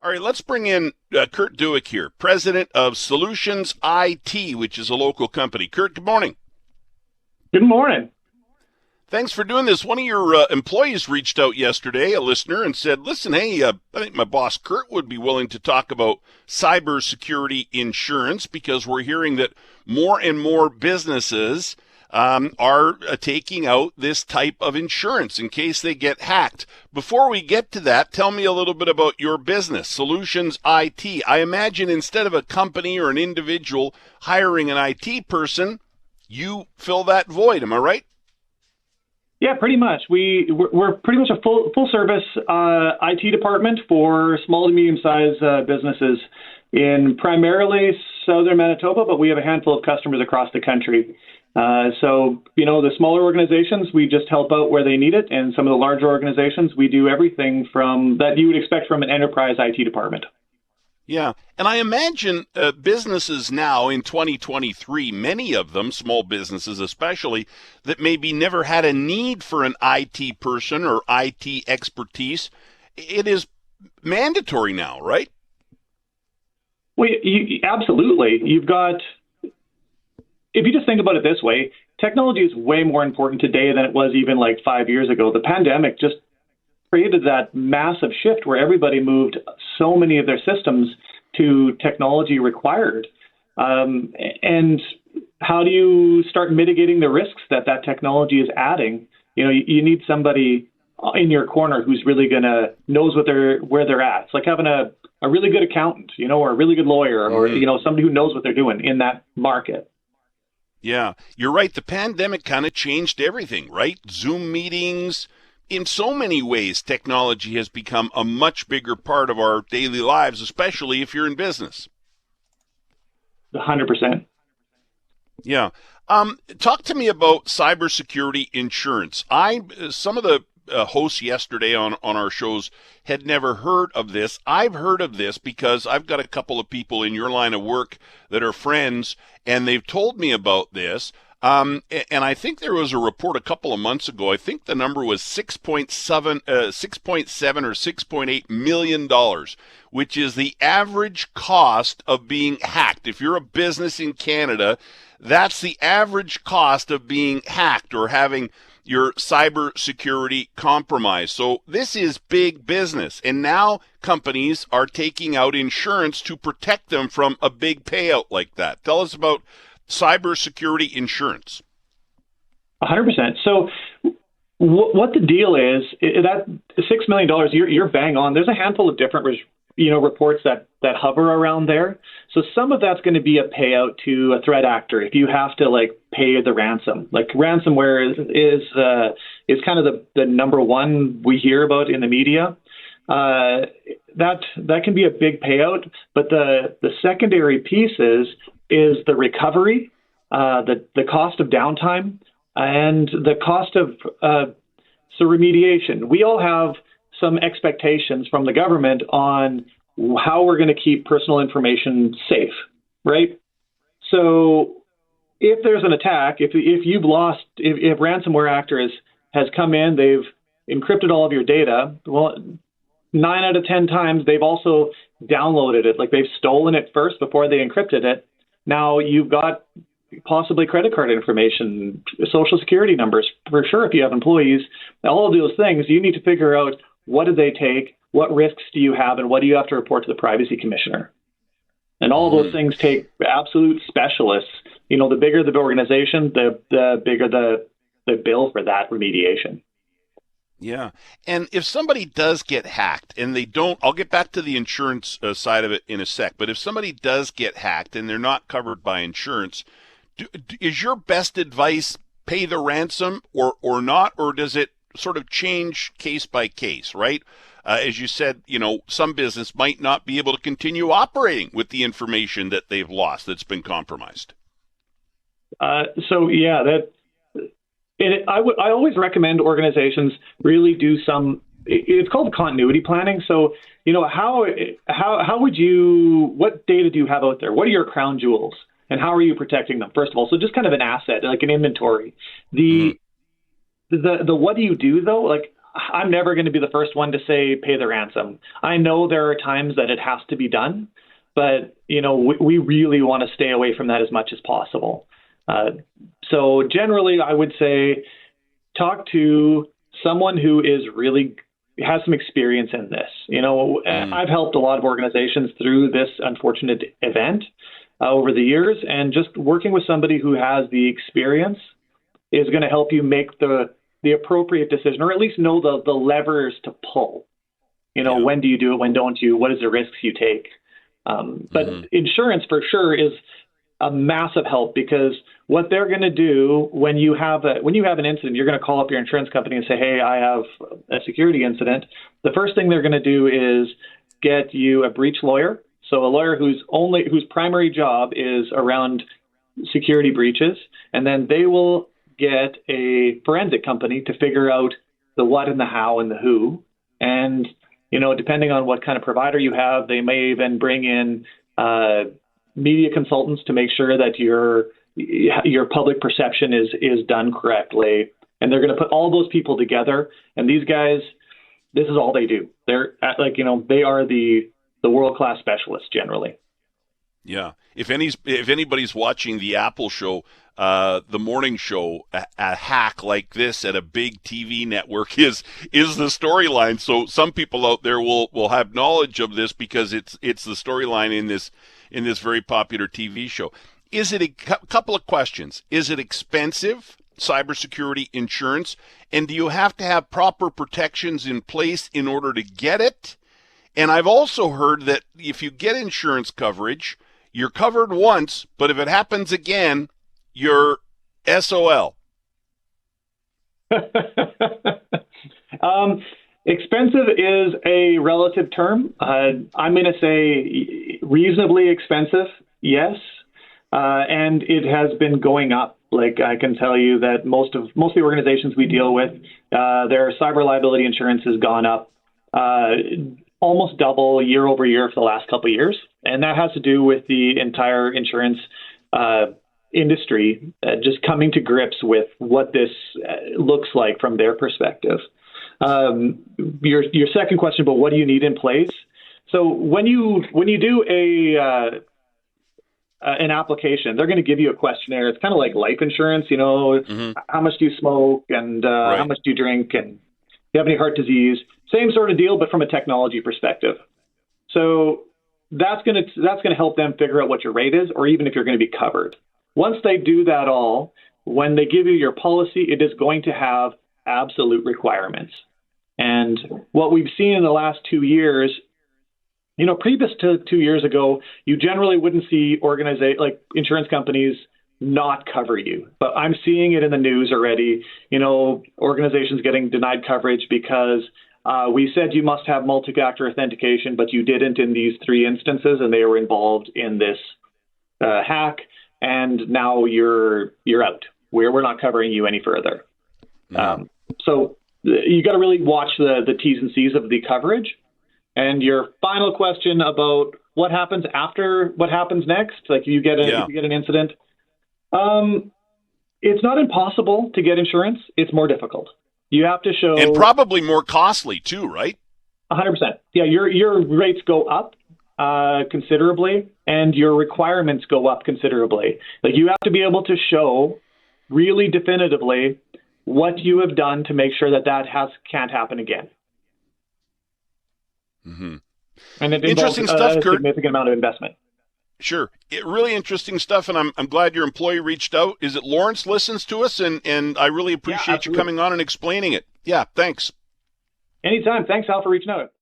All right, let's bring in Curt Dueck here, president of SolutionsIT, which is a local company. Curt, good morning. Good morning. Thanks for doing this. One of your employees reached out yesterday, a listener, and said, listen, hey, I think my boss Curt would be willing to talk about cybersecurity insurance because we're hearing that more and more businesses are taking out this type of insurance in case they get hacked. Before we get to that, tell me a little bit about your business, Solutions IT. I imagine instead of a company or an individual hiring an IT person, you fill that void. Am I right? Yeah, pretty much. We're pretty much a full service IT department for small to medium sized businesses in primarily southern Manitoba, but we have a handful of customers across the country. The smaller organizations, we just help out where they need it. And some of the larger organizations, we do everything from that you would expect from an enterprise IT department. Yeah. And I imagine businesses now in 2023, many of them, small businesses especially, that maybe never had a need for an IT person or IT expertise, it is mandatory now, right? Well, absolutely. If you just think about it this way, technology is way more important today than it was even like 5 years ago. The pandemic just created that massive shift where everybody moved so many of their systems to technology required. And how do you start mitigating the risks that technology is adding? You need somebody in your corner who's really knows where they're at. It's like having a really good accountant, or a really good lawyer, or somebody who knows what they're doing in that market. Yeah, you're right. The pandemic kind of changed everything, right? Zoom meetings. In so many ways, technology has become a much bigger part of our daily lives, especially if you're in business. 100%. Yeah. Talk to me about cybersecurity insurance. Some of the hosts yesterday on our shows had never heard of this. I've heard of this because I've got a couple of people in your line of work that are friends, and they've told me about this. And I think there was a report a couple of months ago. I think the number was $6.7 or $6.8 million, which is the average cost of being hacked. If you're a business in Canada, that's the average cost of being hacked or having your cybersecurity compromised. So this is big business. And now companies are taking out insurance to protect them from a big payout like that. Tell us about cybersecurity insurance. 100%. So what the deal is, that $6 million, you're bang on. There's a handful of different reports that hover around there. So some of that's going to be a payout to a threat actor if you have to pay the ransom. Like ransomware is kind of the number one we hear about in the media. That can be a big payout, but the secondary piece is the recovery, the cost of downtime, and the cost of remediation. We all have some expectations from the government on how we're going to keep personal information safe, right? So if there's an attack, if ransomware actor has come in, they've encrypted all of your data, well, 9 out of 10 times they've also downloaded it, they've stolen it first before they encrypted it. Now you've got possibly credit card information, social security numbers, for sure if you have employees. All of those things, you need to figure out what did they take, what risks do you have, and what do you have to report to the privacy commissioner. And all of those things take absolute specialists. The bigger the organization, the bigger the bill for that remediation. Yeah. And if somebody does get hacked and they don't, I'll get back to the insurance side of it in a sec, but if somebody does get hacked and they're not covered by insurance, is your best advice pay the ransom or not, or does it sort of change case by case, right? As you said, some business might not be able to continue operating with the information that they've lost that's been compromised. I always recommend organizations really do it's called continuity planning. So, how would what data do you have out there? What are your crown jewels and how are you protecting them? First of all, so just kind of an asset, like an inventory. The what do you do though? I'm never going to be the first one to say pay the ransom. I know there are times that it has to be done, but we really want to stay away from that as much as possible. So generally, I would say talk to someone who is really has some experience in this. I've helped a lot of organizations through this unfortunate event over the years, and just working with somebody who has the experience is going to help you make the appropriate decision, or at least know the levers to pull. When do you do it? When don't you? What is the risks you take? But insurance for sure is a massive help, because what they're going to do when you have an incident, you're going to call up your insurance company and say, hey, I have a security incident. The first thing they're going to do is get you a breach lawyer. So a lawyer whose primary job is around security breaches, and then they will get a forensic company to figure out the what and the how and the who. And, depending on what kind of provider you have, they may even bring in media consultants to make sure that your public perception is done correctly. And they're going to put all those people together. And these guys, this is all they do. They're they are the world-class specialists generally. Yeah. If anybody's watching the Apple show, the morning show, a hack like this at a big TV network is the storyline. So some people out there will have knowledge of this because it's the storyline in this very popular TV show. Is it a couple of questions? Is it expensive, cybersecurity insurance? And do you have to have proper protections in place in order to get it? And I've also heard that if you get insurance coverage, you're covered once, but if it happens again, you're SOL. Expensive is a relative term. I'm going to say reasonably expensive, yes. And it has been going up. Like, I can tell you that most of the organizations we deal with, their cyber liability insurance has gone up almost double year over year for the last couple of years. And that has to do with the entire insurance industry just coming to grips with what this looks like from their perspective. Your second question about what do you need in place? So when you do an application, they're going to give you a questionnaire. It's kind of like life insurance, how much do you smoke and right. How much do you drink, and do you have any heart disease? Same sort of deal, but from a technology perspective. So that's going to help them figure out what your rate is, or even if you're going to be covered. Once they do that all, when they give you your policy, it is going to have absolute requirements. And what we've seen in the last 2 years, previous to 2 years ago, you generally wouldn't see insurance companies not cover you. But I'm seeing it in the news already, organizations getting denied coverage because we said you must have multi-factor authentication, but you didn't in these 3 instances, and they were involved in this hack, and now you're out. We're not covering you any further. Mm-hmm. So you got to really watch the T's and C's of the coverage. And your final question about what happens next, like you get an incident. It's not impossible to get insurance. It's more difficult. You have to show, and probably more costly too, right? 100%. Yeah, your rates go up considerably, and your requirements go up considerably. Like, you have to be able to show really definitively what you have done to make sure that can't happen again. Mm-hmm. And it interesting involves stuff, a Curt. significant amount of investment. Sure. Really interesting stuff, and I'm glad your employee reached out. Is it Lawrence listens to us, and I really appreciate you coming on and explaining it. Yeah, thanks. Anytime. Thanks, Hal, for reaching out.